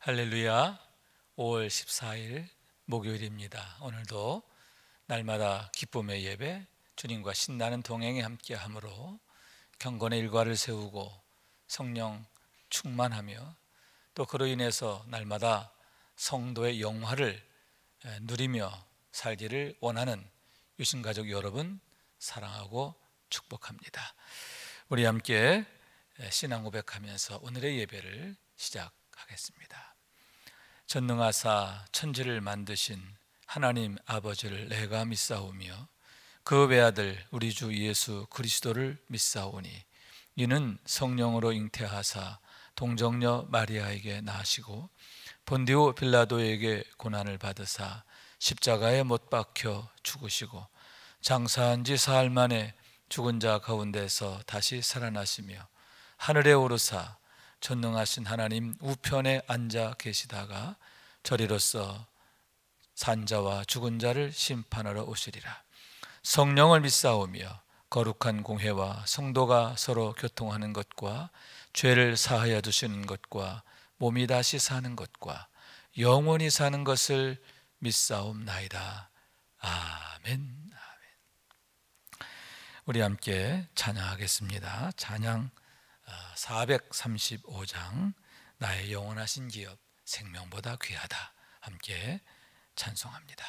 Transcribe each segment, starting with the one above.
할렐루야. 5월 14일 목요일입니다. 오늘도 날마다 기쁨의 예배, 주님과 신나는 동행에 함께함으로 경건의 일과를 세우고 성령 충만하며 또 그로 인해서 날마다 성도의 영화를 누리며 살기를 원하는 유신가족 여러분 사랑하고 축복합니다. 우리 함께 신앙 고백하면서 오늘의 예배를 시작하겠습니다. 전능하사 천지를 만드신 하나님 아버지를 내가 믿사오며 그 외아들 우리 주 예수 그리스도를 믿사오니 이는 성령으로 잉태하사 동정녀 마리아에게 나시고 본디오 빌라도에게 고난을 받으사 십자가에 못 박혀 죽으시고 장사한 지 사흘 만에 죽은 자 가운데서 다시 살아나시며 하늘에 오르사 전능하신 하나님 우편에 앉아 계시다가 저리로서 산자와 죽은 자를 심판하러 오시리라. 성령을 믿사오며 거룩한 공회와 성도가 서로 교통하는 것과 죄를 사하여 주시는 것과 몸이 다시 사는 것과 영원히 사는 것을 믿사옵나이다. 아멘. 우리 함께 찬양하겠습니다. 찬양 435장 나의 영원하신 기업 생명보다 귀하다. 함께 찬송합니다.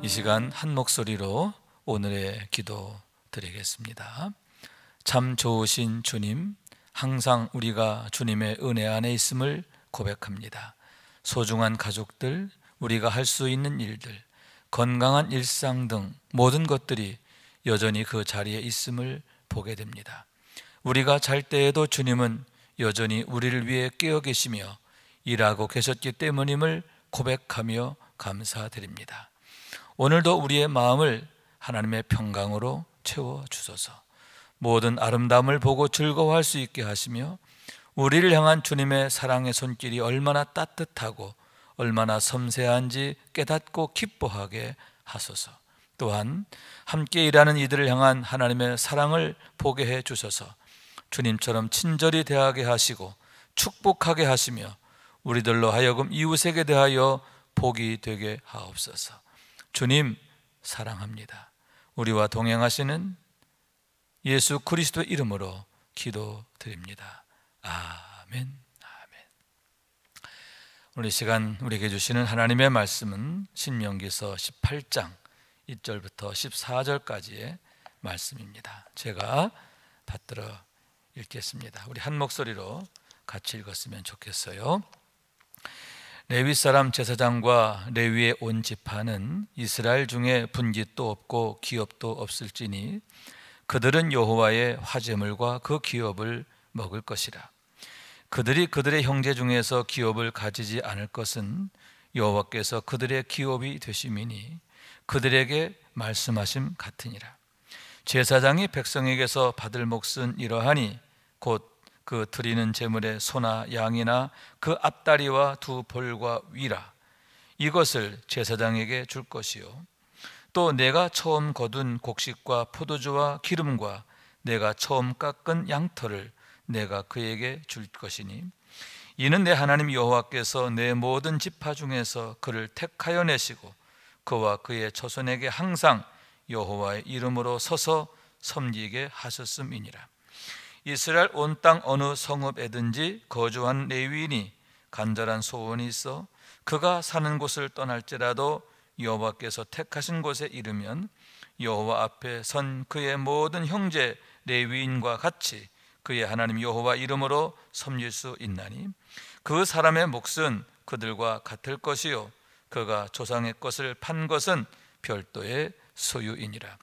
이 시간 한 목소리로 오늘의 기도 드리겠습니다. 참 좋으신 주님, 항상 우리가 주님의 은혜 안에 있음을 고백합니다. 소중한 가족들, 우리가 할 수 있는 일들, 건강한 일상 등 모든 것들이 여전히 그 자리에 있음을 보게 됩니다. 우리가 잘 때에도 주님은 여전히 우리를 위해 깨어 계시며 일하고 계셨기 때문임을 고백하며 감사드립니다. 오늘도 우리의 마음을 하나님의 평강으로 채워주소서. 모든 아름다움을 보고 즐거워할 수 있게 하시며 우리를 향한 주님의 사랑의 손길이 얼마나 따뜻하고 얼마나 섬세한지 깨닫고 기뻐하게 하소서. 또한 함께 일하는 이들을 향한 하나님의 사랑을 보게 해 주셔서 주님처럼 친절히 대하게 하시고 축복하게 하시며 우리들로 하여금 이웃에게 대하여 복이 되게 하옵소서. 주님 사랑합니다. 우리와 동행하시는 예수 그리스도 이름으로 기도드립니다. 아멘. 아멘. 오늘 이 시간 우리에게 주시는 하나님의 말씀은 신명기서 18장 1절부터 14절까지의 말씀입니다. 제가 받들어 읽겠습니다. 우리 한 목소리로 같이 읽었으면 좋겠어요. 레위 사람 제사장과 레위의 온 지파는 이스라엘 중에 분깃도 없고 기업도 없을지니 그들은 여호와의 화제물과 그 기업을 먹을 것이라. 그들이 그들의 형제 중에서 기업을 가지지 않을 것은 여호와께서 그들의 기업이 되심이니 그들에게 말씀하심 같으니라. 제사장이 백성에게서 받을 몫은 이러하니 곧 그 드리는 제물의 소나 양이나 그 앞다리와 두 볼과 위라. 이것을 제사장에게 줄 것이요 또 내가 처음 거둔 곡식과 포도주와 기름과 내가 처음 깎은 양털을 내가 그에게 줄 것이니 이는 내 하나님 여호와께서 내 모든 지파 중에서 그를 택하여 내시고 그와 그의 자손에게 항상 여호와의 이름으로 서서 섬기게 하셨음이니라. 이스라엘 온 땅 어느 성읍에든지 거주한 레위인이 간절한 소원이 있어 그가 사는 곳을 떠날지라도 여호와께서 택하신 곳에 이르면 여호와 앞에 선 그의 모든 형제 레위인과 같이 그의 하나님 여호와 이름으로 섬길 수 있나니 그 사람의 몫은 그들과 같을 것이요 그가 조상의 것을 판 것은 별도의 소유이니라.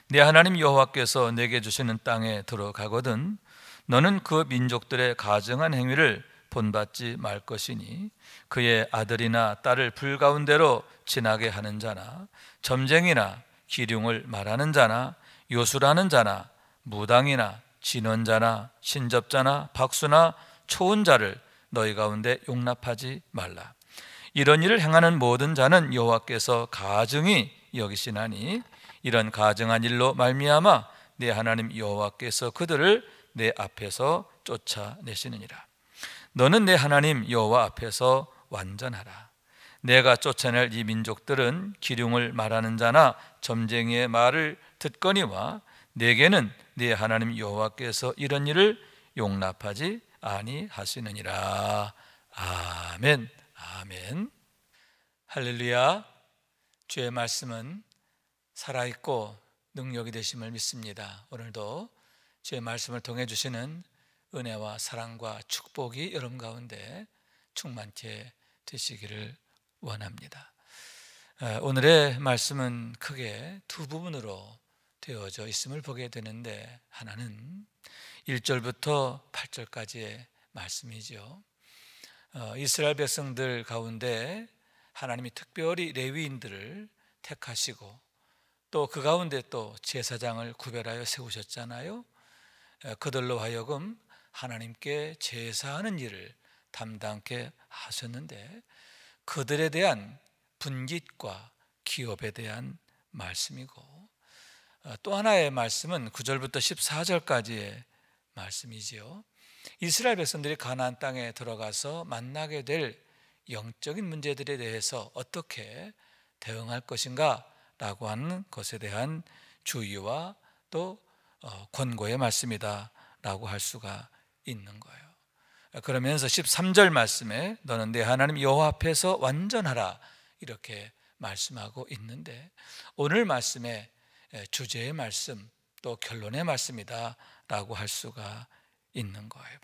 내 하나님 여호와께서 내게 주시는 땅에 들어가거든 너는 그 민족들의 가증한 행위를 본받지 말 것이니 그의 아들이나 딸을 불가운데로 지나게 하는 자나 점쟁이나 기륭을 말하는 자나 요술하는 자나 무당이나 진언자나 신접자나 박수나 초혼자를 너희 가운데 용납하지 말라. 이런 일을 행하는 모든 자는 여호와께서 가증히 여기시나니 이런 가증한 일로 말미암아 내 하나님 여호와께서 그들을 내 앞에서 쫓아내시느니라. 너는 내 하나님 여호와 앞에서 완전하라. 내가 쫓아낼 이 민족들은 기륭을 말하는 자나 점쟁이의 말을 듣거니와 내게는 네 하나님 여호와께서 이런 일을 용납하지 아니하시느니라. 아멘. 아멘. 할렐루야. 주의 말씀은 살아있고 능력이 되심을 믿습니다. 오늘도 주의 말씀을 통해 주시는 은혜와 사랑과 축복이 여러분 가운데 충만케 되시기를 원합니다. 오늘의 말씀은 크게 두 부분으로 되어져 있음을 보게 되는데 하나는 1절부터 8절까지의 말씀이죠. 이스라엘 백성들 가운데 하나님이 특별히 레위인들을 택하시고 또 그 가운데 또 제사장을 구별하여 세우셨잖아요. 그들로 하여금 하나님께 제사하는 일을 담당케 하셨는데 그들에 대한 분깃과 기업에 대한 말씀이고 또 하나의 말씀은 9절부터 14절까지의 말씀이지요. 이스라엘 백성들이 가나안 땅에 들어가서 만나게 될 영적인 문제들에 대해서 어떻게 대응할 것인가 라고 하는 것에 대한 주의와 또 권고의 말씀이다 라고 할 수가 있는 거예요. 그러면서 13절 말씀에 너는 내 하나님 여호와 앞에서 완전하라 이렇게 말씀하고 있는데 오늘 말씀의 주제의 말씀 또 결론의 말씀이다 라고 할 수가 있는 거예요.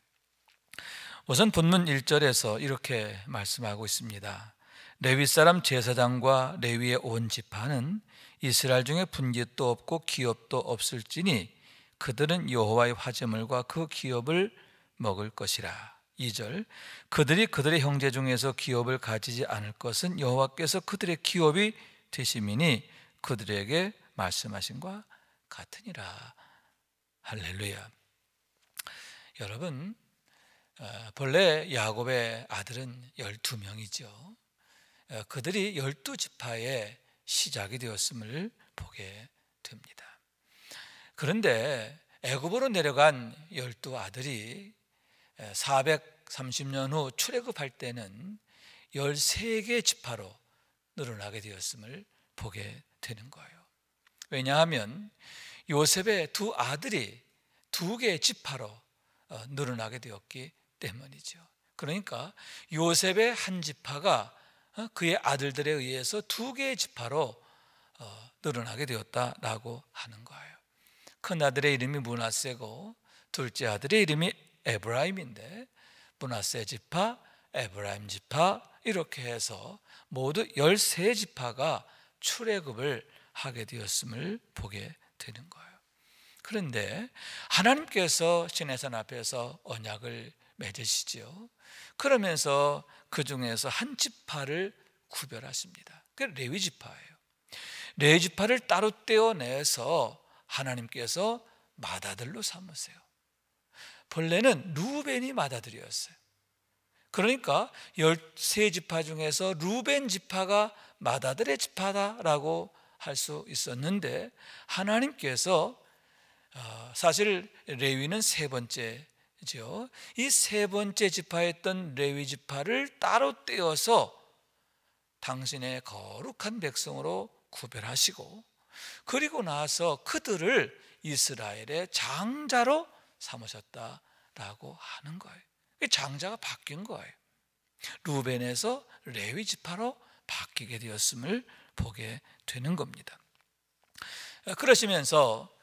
우선 본문 1절에서 이렇게 말씀하고 있습니다. 레위 사람 제사장과 레위의 온 지파는 이스라엘 중에 분깃도 없고 기업도 없을지니 그들은 여호와의 화제물과 그 기업을 먹을 것이라. 2절 그들이 그들의 형제 중에서 기업을 가지지 않을 것은 여호와께서 그들의 기업이 되심이니 그들에게 말씀하신과 같으니라. 할렐루야. 여러분 본래 야곱의 아들은 12명이죠. 그들이 12지파의 시작이 되었음을 보게 됩니다. 그런데 애굽으로 내려간 12아들이 430년 후 출애굽할 때는 13개의 지파로 늘어나게 되었음을 보게 되는 거예요. 왜냐하면 요셉의 두 아들이 2개의 지파로 늘어나게 되었기 때문이죠. 그러니까 요셉의 한 지파가 그의 아들들에 의해서 2개의 지파로 늘어나게 되었다라고 하는 거예요. 큰 아들의 이름이 므낫세고 둘째 아들의 이름이 에브라임인데 므낫세 지파, 에브라임 지파 이렇게 해서 모두 13지파가 출애굽을 하게 되었음을 보게 되는 거예요. 그런데 하나님께서 시내산 앞에서 언약을 맺으시죠. 그러면서 그 중에서 한 지파를 구별하십니다. 그게 레위 지파예요. 레위 지파를 따로 떼어내서 하나님께서 맏아들로 삼으세요. 본래는 루벤이 맏아들이었어요. 그러니까 13지파 중에서 루벤 지파가 맏아들의 지파다라고 할 수 있었는데 하나님께서 사실 레위는 3번째죠. 이 3번째 지파였던 레위 지파를 따로 떼어서 당신의 거룩한 백성으로 구별하시고 그리고 나서 그들을 이스라엘의 장자로 삼으셨다라고 하는 거예요. 장자가 바뀐 거예요. 루벤에서 레위 지파로 바뀌게 되었음을 보게 되는 겁니다. 그러시면서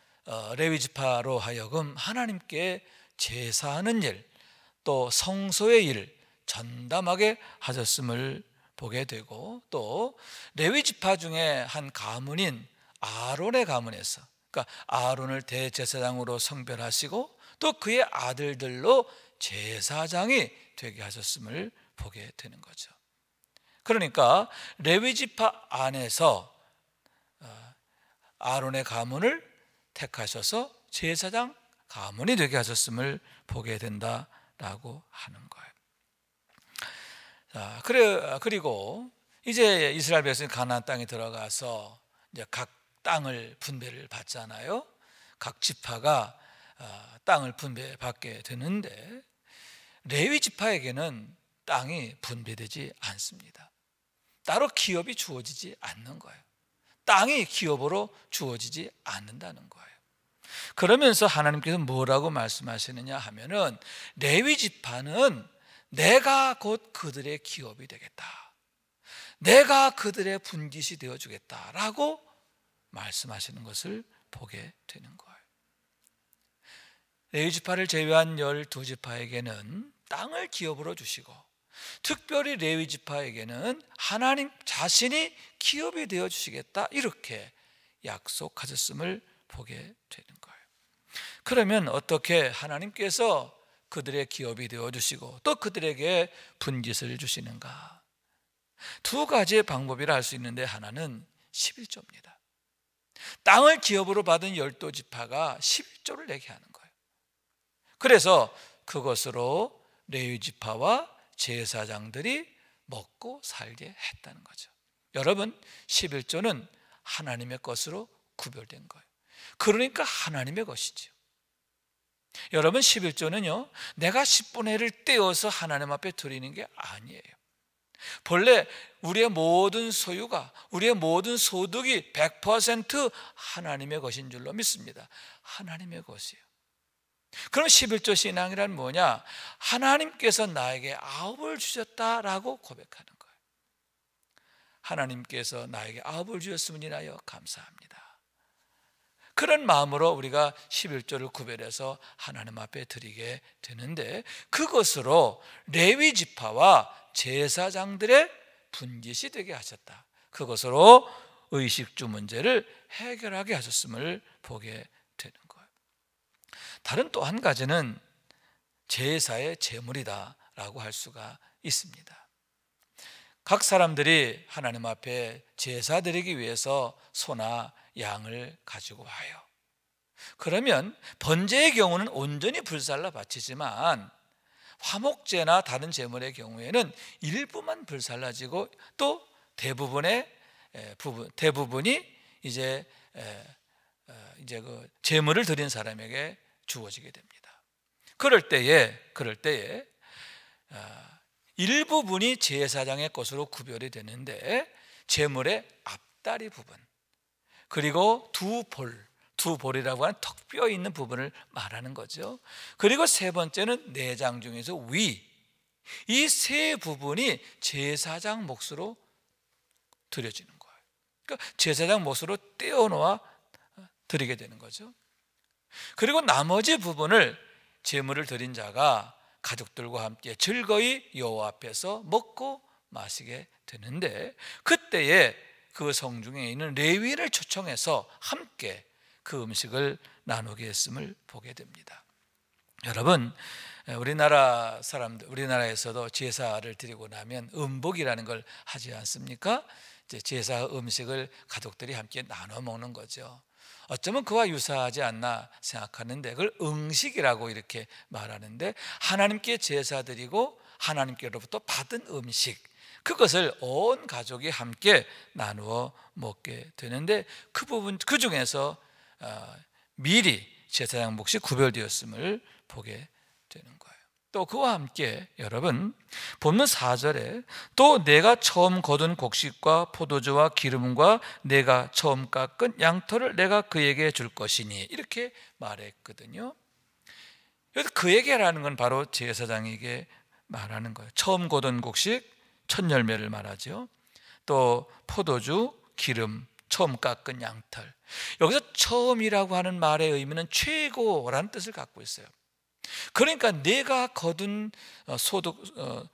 레위 지파로 하여금 하나님께 제사하는 일, 또 성소의 일 전담하게 하셨음을 보게 되고 또 레위 지파 중에 한 가문인 아론의 가문에서 그러니까 아론을 대제사장으로 성별하시고 또 그의 아들들로 제사장이 되게 하셨음을 보게 되는 거죠. 그러니까 레위 지파 안에서 아론의 가문을 택하셔서 제사장 가문이 되게 하셨음을 보게 된다라고 하는 거예요. 그리고 이제 이스라엘 백성이 가나안 땅에 들어가서 이제 각 땅을 분배를 받잖아요. 각 지파가 땅을 분배받게 되는데 레위 지파에게는 땅이 분배되지 않습니다. 따로 기업이 주어지지 않는 거예요. 땅이 기업으로 주어지지 않는다는 거예요. 그러면서 하나님께서 뭐라고 말씀하시느냐 하면은 레위 지파는 내가 곧 그들의 기업이 되겠다. 내가 그들의 분깃이 되어주겠다라고 말씀하시는 것을 보게 되는 거예요. 레위 지파를 제외한 12지파에게는 땅을 기업으로 주시고 특별히 레위 지파에게는 하나님 자신이 기업이 되어 주시겠다 이렇게 약속하셨음을 보게 되는 거예요. 그러면 어떻게 하나님께서 그들의 기업이 되어 주시고 또 그들에게 분깃을 주시는가? 2가지의 방법이라 할 수 있는데 하나는 11조입니다. 땅을 기업으로 받은 12지파가 11조를 내게 하는 거예요. 그래서 그것으로 레위 지파와 제사장들이 먹고 살게 했다는 거죠. 여러분 11조는 하나님의 것으로 구별된 거예요. 그러니까 하나님의 것이죠. 여러분 11조는요 내가 10분의 1을 떼어서 하나님 앞에 드리는 게 아니에요. 본래 우리의 모든 소유가 우리의 모든 소득이 100% 하나님의 것인 줄로 믿습니다. 하나님의 것이에요. 그럼 11조 신앙이란 뭐냐? 하나님께서 나에게 9을 주셨다라고 고백하는 거예요. 하나님께서 나에게 9을 주셨음을 인하여 감사합니다. 그런 마음으로 우리가 11조를 구별해서 하나님 앞에 드리게 되는데 그것으로 레위 지파와 제사장들의 분깃이 되게 하셨다. 그것으로 의식주 문제를 해결하게 하셨음을 보게 되는 거예요. 다른 또 한 가지는 제사의 제물이다라고 할 수가 있습니다. 각 사람들이 하나님 앞에 제사 드리기 위해서 소나 양을 가지고 와요. 그러면 번제의 경우는 온전히 불살라 바치지만 화목제나 다른 제물의 경우에는 일부만 불살라지고 또 대부분이 이제 그 제물을 드린 사람에게 주어지게 됩니다. 그럴 때에 일부분이 제사장의 것으로 구별이 되는데, 제물의 앞다리 부분, 그리고 두 볼이라고 하는 턱뼈 있는 부분을 말하는 거죠. 그리고 세 번째는 내장 중에서 위, 이 세 부분이 제사장 몫으로 드려지는 거예요. 그러니까 제사장 몫으로 떼어놓아 드리게 되는 거죠. 그리고 나머지 부분을 제물을 드린 자가 가족들과 함께 즐거이 여호와 앞에서 먹고 마시게 되는데, 그때에 그 성중에 있는 레위인을 초청해서 함께 그 음식을 나누게 했음을 보게 됩니다. 여러분, 우리나라에서도 제사를 드리고 나면 음복이라는 걸 하지 않습니까? 이제 제사 음식을 가족들이 함께 나눠 먹는 거죠. 어쩌면 그와 유사하지 않나 생각하는데, 그걸 응식이라고 이렇게 말하는데, 하나님께 제사 드리고 하나님께로부터 받은 음식, 그것을 온 가족이 함께 나누어 먹게 되는데, 그 중에서 미리 제사장 몫이 구별되었음을 보게 되는 거예요. 또 그와 함께 여러분, 본문 4절에 또 내가 처음 거둔 곡식과 포도주와 기름과 내가 처음 깎은 양털을 내가 그에게 줄 것이니, 이렇게 말했거든요. 여기서 그에게라는 건 바로 제사장에게 말하는 거예요. 처음 거둔 곡식, 첫 열매를 말하죠. 또 포도주, 기름, 처음 깎은 양털. 여기서 처음이라고 하는 말의 의미는 최고라는 뜻을 갖고 있어요. 그러니까 내가 거둔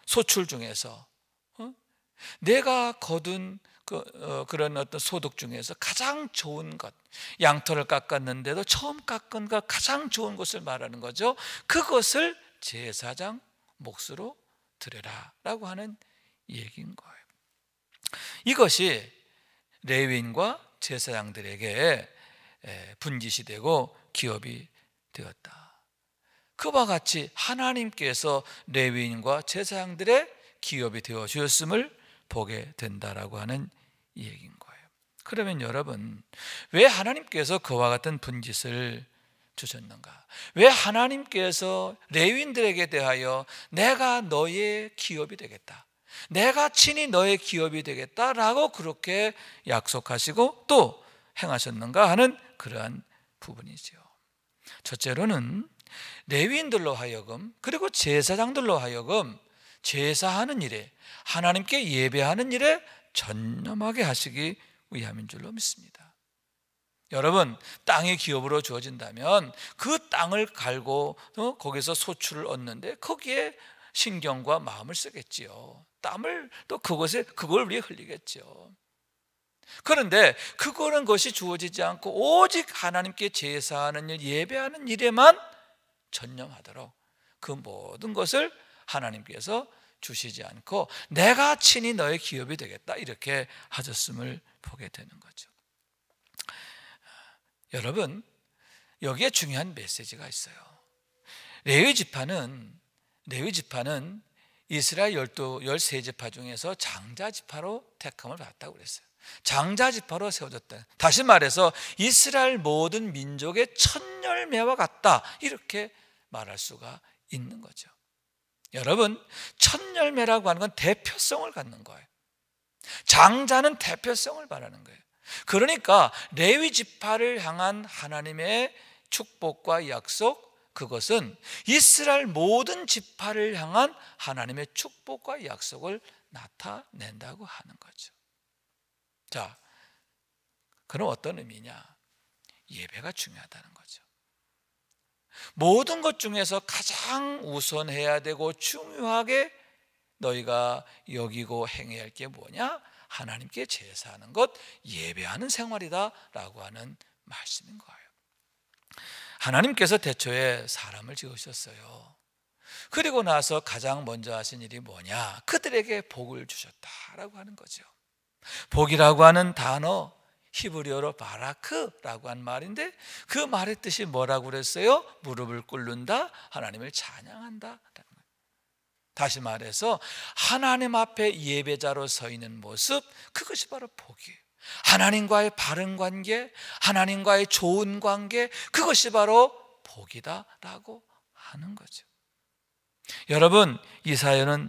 소출 중에서, 내가 거둔 그런 어떤 소득 중에서 가장 좋은 것, 양털을 깎았는데도 처음 깎은 것, 가장 좋은 것을 말하는 거죠. 그것을 제사장 몫으로 드려라 라고 하는 얘기인 거예요. 이것이 레위인과 제사장들에게 분깃이 되고 기업이 되었다. 그와 같이 하나님께서 레위인과 제사장들의 기업이 되어 주셨음을 보게 된다라고 하는 얘기인 거예요. 그러면 여러분, 왜 하나님께서 그와 같은 분깃을 주셨는가? 왜 하나님께서 레위인들에게 대하여 내가 너의 기업이 되겠다, 내가 친히 너의 기업이 되겠다라고 그렇게 약속하시고 또 행하셨는가 하는 그러한 부분이죠. 첫째로는 레위인들로 하여금, 그리고 제사장들로 하여금 제사하는 일에, 하나님께 예배하는 일에 전념하게 하시기 위함인 줄로 믿습니다. 여러분, 땅이 기업으로 주어진다면 그 땅을 갈고 거기서 소출을 얻는데 거기에 신경과 마음을 쓰겠지요. 땀을 또 그걸 위해 흘리겠죠. 그런데 그거는 것이 주어지지 않고 오직 하나님께 제사하는 일, 예배하는 일에만 전념하도록 그 모든 것을 하나님께서 주시지 않고 내가 친히 너의 기업이 되겠다, 이렇게 하셨음을 보게 되는 거죠. 여러분, 여기에 중요한 메시지가 있어요. 레위 지파는 이스라엘 13지파 중에서 장자지파로 택함을 받았다고 그랬어요. 장자지파로 세워졌다. 다시 말해서 이스라엘 모든 민족의 첫 열매와 같다, 이렇게 말할 수가 있는 거죠. 여러분, 첫 열매라고 하는 건 대표성을 갖는 거예요. 장자는 대표성을 말하는 거예요. 그러니까 레위 지파를 향한 하나님의 축복과 약속, 그것은 이스라엘 모든 지파를 향한 하나님의 축복과 약속을 나타낸다고 하는 거죠. 자, 그럼 어떤 의미냐? 예배가 중요하다는 거죠. 모든 것 중에서 가장 우선해야 되고 중요하게 너희가 여기고 행해야 할 게 뭐냐? 하나님께 제사하는 것, 예배하는 생활이다 라고 하는 말씀인 거예요. 하나님께서 태초에 사람을 지으셨어요. 그리고 나서 가장 먼저 하신 일이 뭐냐? 그들에게 복을 주셨다라고 하는 거죠. 복이라고 하는 단어, 히브리어로 바라크라고 하는 말인데, 그 말의 뜻이 뭐라고 그랬어요? 무릎을 꿇는다, 하나님을 찬양한다. 다시 말해서 하나님 앞에 예배자로 서 있는 모습, 그것이 바로 복이에요. 하나님과의 바른 관계, 하나님과의 좋은 관계, 그것이 바로 복이다라고 하는 거죠. 여러분, 이사야는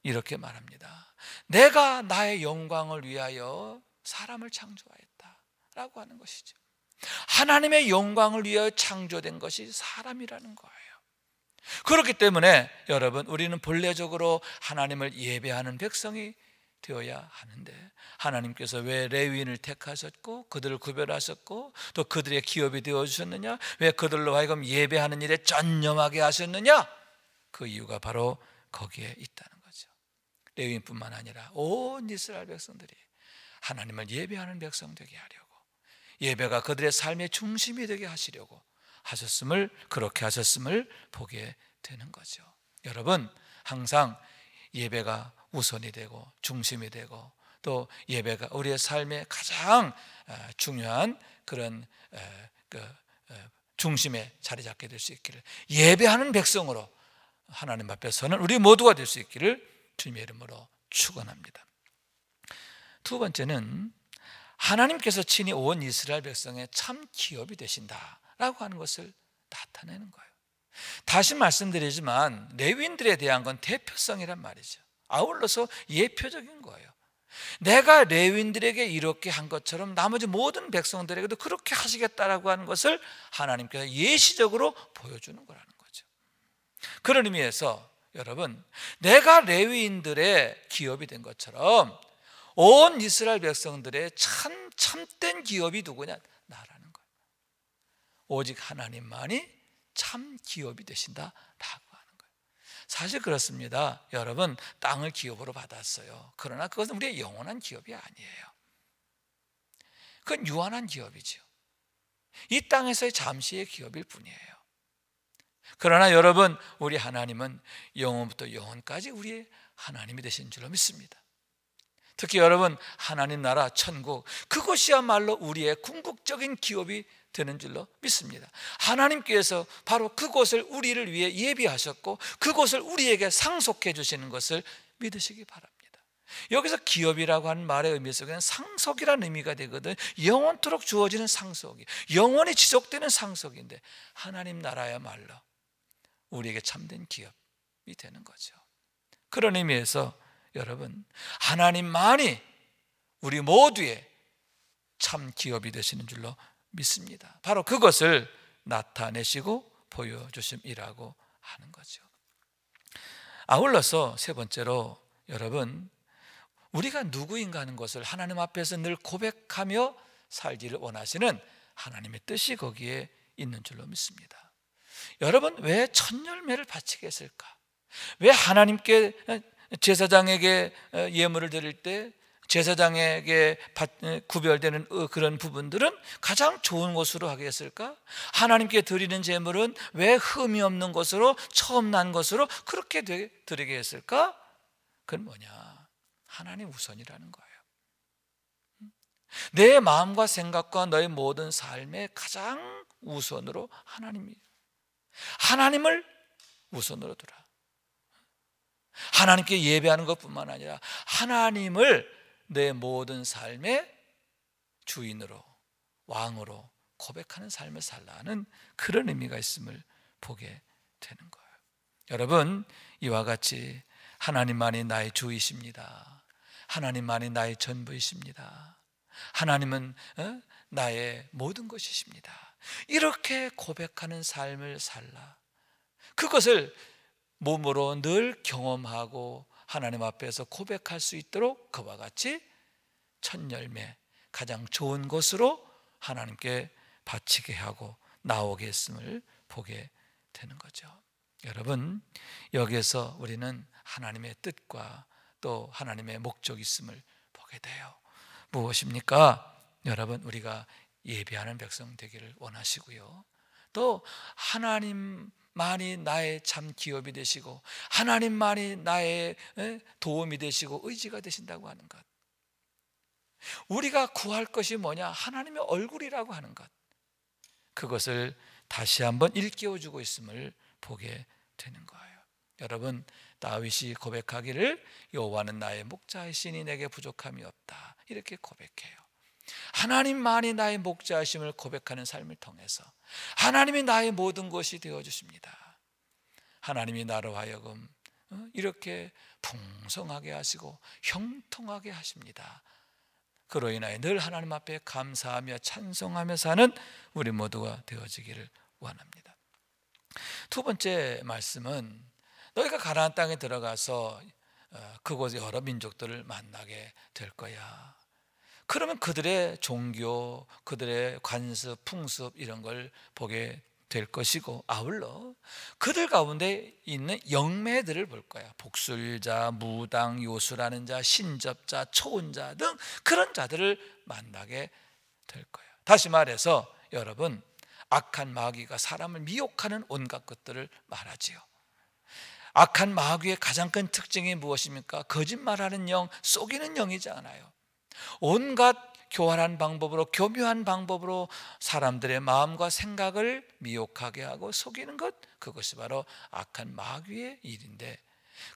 이렇게 말합니다. 내가 나의 영광을 위하여 사람을 창조하였다라고 하는 것이죠. 하나님의 영광을 위하여 창조된 것이 사람이라는 거예요. 그렇기 때문에 여러분, 우리는 본래적으로 하나님을 예배하는 백성이 되어야 하는데, 하나님께서 왜 레위인을 택하셨고 그들을 구별하셨고 또 그들의 기업이 되어주셨느냐, 왜 그들로 하여금 예배하는 일에 전념하게 하셨느냐, 그 이유가 바로 거기에 있다는 거죠. 레위인뿐만 아니라 온 이스라엘 백성들이 하나님을 예배하는 백성 되게 하려고, 예배가 그들의 삶의 중심이 되게 하시려고 하셨음을, 그렇게 하셨음을 보게 되는 거죠. 여러분, 항상 예배가 우선이 되고 중심이 되고 또 예배가 우리의 삶의 가장 중요한 그런 중심에 자리 잡게 될 수 있기를, 예배하는 백성으로 하나님 앞에서는 우리 모두가 될 수 있기를 주님의 이름으로 축원합니다. 두 번째는 하나님께서 친히 온 이스라엘 백성의 참 기업이 되신다라고 하는 것을 나타내는 거예요. 다시 말씀드리지만 레위인들에 대한 건 대표성이란 말이죠. 아울러서 예표적인 거예요. 내가 레위인들에게 이렇게 한 것처럼 나머지 모든 백성들에게도 그렇게 하시겠다라고 하는 것을 하나님께서 예시적으로 보여주는 거라는 거죠. 그런 의미에서 여러분, 내가 레위인들의 기업이 된 것처럼 온 이스라엘 백성들의 참된 기업이 누구냐? 나라는 거예요. 오직 하나님만이 참 기업이 되신다라고 하는 거예요. 사실 그렇습니다. 여러분, 땅을 기업으로 받았어요. 그러나 그것은 우리의 영원한 기업이 아니에요. 그건 유한한 기업이죠. 이 땅에서의 잠시의 기업일 뿐이에요. 그러나 여러분, 우리 하나님은 영원부터 영원까지 우리의 하나님이 되신 줄로 믿습니다. 특히 여러분, 하나님 나라 천국, 그것이야말로 우리의 궁극적인 기업이 되는 줄로 믿습니다. 하나님께서 바로 그곳을 우리를 위해 예비하셨고 그곳을 우리에게 상속해 주시는 것을 믿으시기 바랍니다. 여기서 기업이라고 하는 말의 의미 속에는 상속이라는 의미가 되거든. 영원토록 주어지는 상속이, 영원히 지속되는 상속인데, 하나님 나라야말로 우리에게 참된 기업이 되는 거죠. 그런 의미에서 여러분, 하나님만이 우리 모두의 참 기업이 되시는 줄로 믿습니다. 바로 그것을 나타내시고 보여주심이라고 하는 거죠. 아울러서 세 번째로 여러분, 우리가 누구인가 하는 것을 하나님 앞에서 늘 고백하며 살기를 원하시는 하나님의 뜻이 거기에 있는 줄로 믿습니다. 여러분, 왜 첫 열매를 바치게 했을까? 왜 하나님께 제사장에게 예물을 드릴 때 제사장에게 구별되는 그런 부분들은 가장 좋은 것으로 하게 했을까? 하나님께 드리는 제물은 왜 흠이 없는 것으로, 처음 난 것으로 그렇게 드리게 했을까? 그건 뭐냐? 하나님 우선이라는 거예요. 내 마음과 생각과 너의 모든 삶의 가장 우선으로 하나님을 우선으로 두라. 하나님께 예배하는 것뿐만 아니라 하나님을 내 모든 삶의 주인으로, 왕으로 고백하는 삶을 살라는 그런 의미가 있음을 보게 되는 거예요. 여러분, 이와 같이 하나님만이 나의 주이십니다. 하나님만이 나의 전부이십니다. 하나님은 나의 모든 것이십니다. 이렇게 고백하는 삶을 살라. 그것을 몸으로 늘 경험하고 하나님 앞에서 고백할 수 있도록 그와 같이 첫 열매, 가장 좋은 것으로 하나님께 바치게 하고 나오게 했음을 보게 되는 거죠. 여러분, 여기에서 우리는 하나님의 뜻과 또 하나님의 목적이 있음을 보게 돼요. 무엇입니까? 여러분, 우리가 예배하는 백성 되기를 원하시고요, 또 하나님만이 나의 참 기업이 되시고 하나님만이 나의 도움이 되시고 의지가 되신다고 하는 것, 우리가 구할 것이 뭐냐? 하나님의 얼굴이라고 하는 것, 그것을 다시 한번 일깨워주고 있음을 보게 되는 거예요. 여러분, 다윗이 고백하기를 여호와는 나의 목자이시니 내게 부족함이 없다, 이렇게 고백해요. 하나님만이 나의 목자이심을 고백하는 삶을 통해서 하나님이 나의 모든 것이 되어주십니다. 하나님이 나로 하여금 이렇게 풍성하게 하시고 형통하게 하십니다. 그로 인하여 늘 하나님 앞에 감사하며 찬송하며 사는 우리 모두가 되어지기를 원합니다. 두 번째 말씀은 너희가 가나안 땅에 들어가서 그곳에 여러 민족들을 만나게 될 거야. 그러면 그들의 종교, 그들의 관습, 풍습 이런 걸 보게 될 것이고, 아울러 그들 가운데 있는 영매들을 볼 거야. 복술자, 무당, 요술하는 자, 신접자, 초혼자 등 그런 자들을 만나게 될 거야. 다시 말해서 여러분, 악한 마귀가 사람을 미혹하는 온갖 것들을 말하지요. 악한 마귀의 가장 큰 특징이 무엇입니까? 거짓말하는 영, 속이는 영이지 않아요. 온갖 교활한 방법으로, 교묘한 방법으로 사람들의 마음과 생각을 미혹하게 하고 속이는 것, 그것이 바로 악한 마귀의 일인데,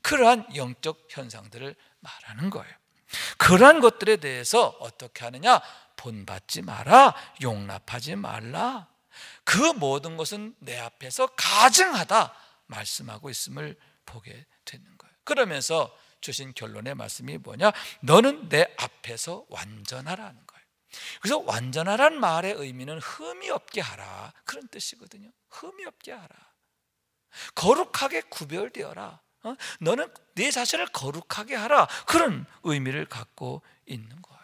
그러한 영적 현상들을 말하는 거예요. 그러한 것들에 대해서 어떻게 하느냐? 본받지 마라, 용납하지 말라. 그 모든 것은 내 앞에서 가증하다 말씀하고 있음을 보게 되는 거예요. 그러면서 주신 결론의 말씀이 뭐냐? 너는 내 앞에서 완전하라는 거예요. 그래서 완전하란 말의 의미는 흠이 없게 하라, 그런 뜻이거든요. 흠이 없게 하라, 거룩하게 구별되어라. 너는 네 자신을 거룩하게 하라, 그런 의미를 갖고 있는 거예요.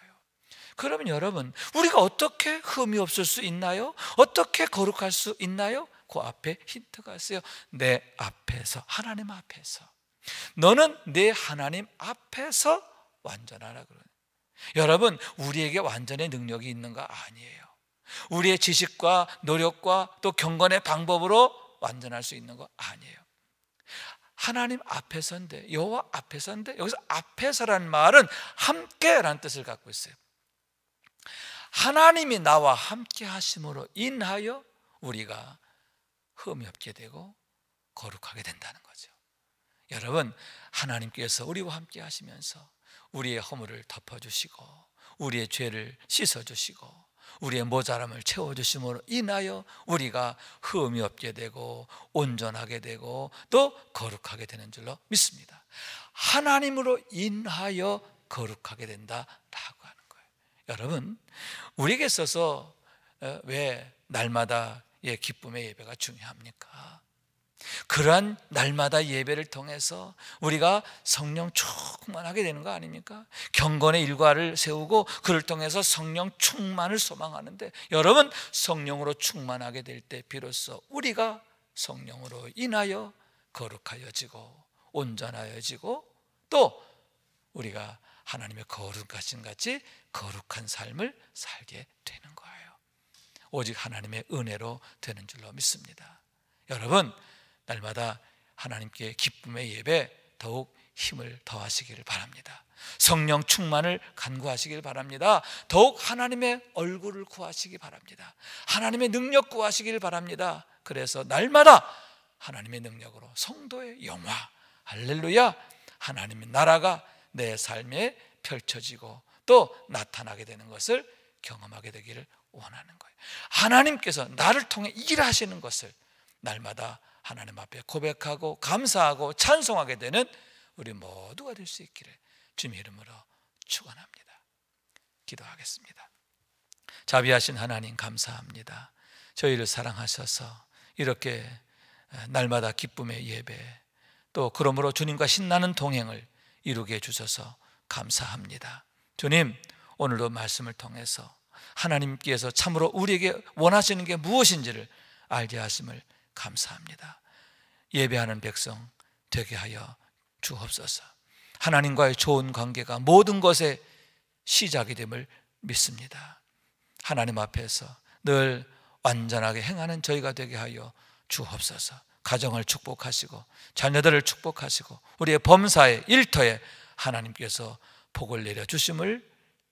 그러면 여러분, 우리가 어떻게 흠이 없을 수 있나요? 어떻게 거룩할 수 있나요? 그 앞에 힌트가 있어요. 내 앞에서, 하나님 앞에서. 너는 내 하나님 앞에서 완전하라 그러네. 여러분, 우리에게 완전의 능력이 있는 거 아니에요. 우리의 지식과 노력과 또 경건의 방법으로 완전할 수 있는 거 아니에요. 하나님 앞에서인데, 여호와 앞에서인데, 여기서 앞에서란 말은 함께라는 뜻을 갖고 있어요. 하나님이 나와 함께 하심으로 인하여 우리가 흠이 없게 되고 거룩하게 된다는 거죠. 여러분, 하나님께서 우리와 함께 하시면서 우리의 허물을 덮어주시고 우리의 죄를 씻어주시고 우리의 모자람을 채워주심으로 인하여 우리가 흠이 없게 되고 온전하게 되고 또 거룩하게 되는 줄로 믿습니다. 하나님으로 인하여 거룩하게 된다라고 하는 거예요. 여러분, 우리에게 있어서 왜 날마다의 기쁨의 예배가 중요합니까? 그러한 날마다 예배를 통해서 우리가 성령 충만하게 되는 거 아닙니까? 경건의 일과를 세우고 그를 통해서 성령 충만을 소망하는데, 여러분, 성령으로 충만하게 될 때 비로소 우리가 성령으로 인하여 거룩하여지고 온전하여지고 또 우리가 하나님의 거룩하신 같이 거룩한 삶을 살게 되는 거예요. 오직 하나님의 은혜로 되는 줄로 믿습니다. 여러분, 날마다 하나님께 기쁨의 예배 더욱 힘을 더하시기를 바랍니다. 성령 충만을 간구하시길 바랍니다. 더욱 하나님의 얼굴을 구하시기 바랍니다. 하나님의 능력 구하시길 바랍니다. 그래서 날마다 하나님의 능력으로 성도의 영화, 할렐루야, 하나님의 나라가 내 삶에 펼쳐지고 또 나타나게 되는 것을 경험하게 되기를 원하는 거예요. 하나님께서 나를 통해 일하시는 것을 날마다 하나님 앞에 고백하고 감사하고 찬송하게 되는 우리 모두가 될 수 있기를 주님의 이름으로 축원합니다. 기도하겠습니다. 자비하신 하나님, 감사합니다. 저희를 사랑하셔서 이렇게 날마다 기쁨의 예배, 또 그러므로 주님과 신나는 동행을 이루게 해주셔서 감사합니다. 주님, 오늘도 말씀을 통해서 하나님께서 참으로 우리에게 원하시는 게 무엇인지를 알게 하심을 감사합니다. 예배하는 백성 되게 하여 주옵소서. 하나님과의 좋은 관계가 모든 것의 시작이 됨을 믿습니다. 하나님 앞에서 늘 완전하게 행하는 저희가 되게 하여 주옵소서. 가정을 축복하시고 자녀들을 축복하시고 우리의 범사에 일터에 하나님께서 복을 내려주심을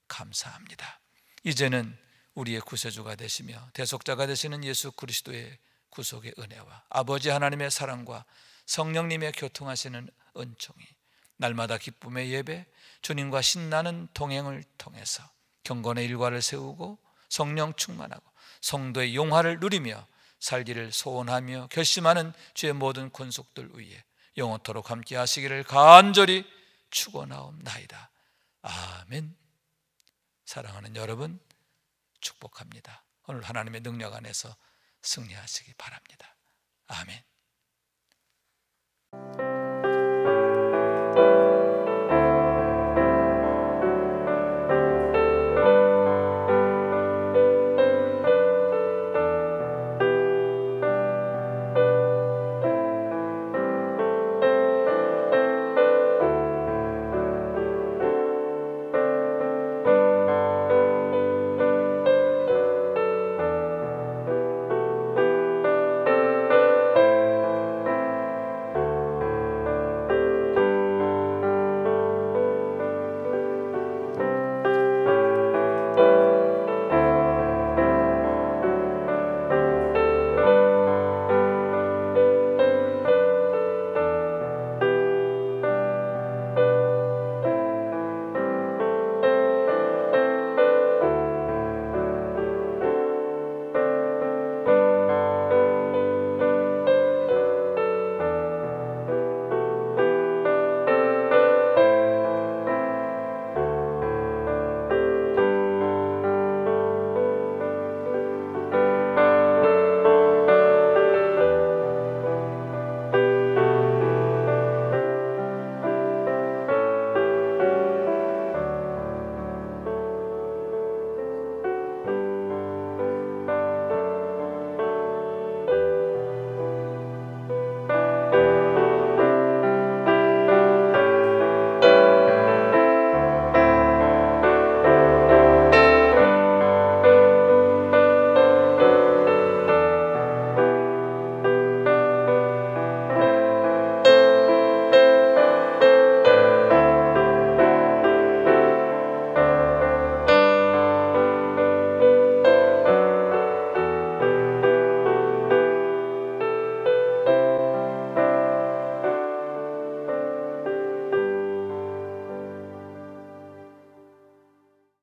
감사합니다. 이제는 우리의 구세주가 되시며 대속자가 되시는 예수 그리스도의 구속의 은혜와 아버지 하나님의 사랑과 성령님의 교통하시는 은총이 날마다 기쁨의 예배, 주님과 신나는 동행을 통해서 경건의 일과를 세우고 성령 충만하고 성도의 용화를 누리며 살기를 소원하며 결심하는 주의 모든 권속들 위에 영원토록 함께 하시기를 간절히 축원하옵나이다. 아멘. 사랑하는 여러분, 축복합니다. 오늘 하나님의 능력 안에서 승리하시기 바랍니다. 아멘.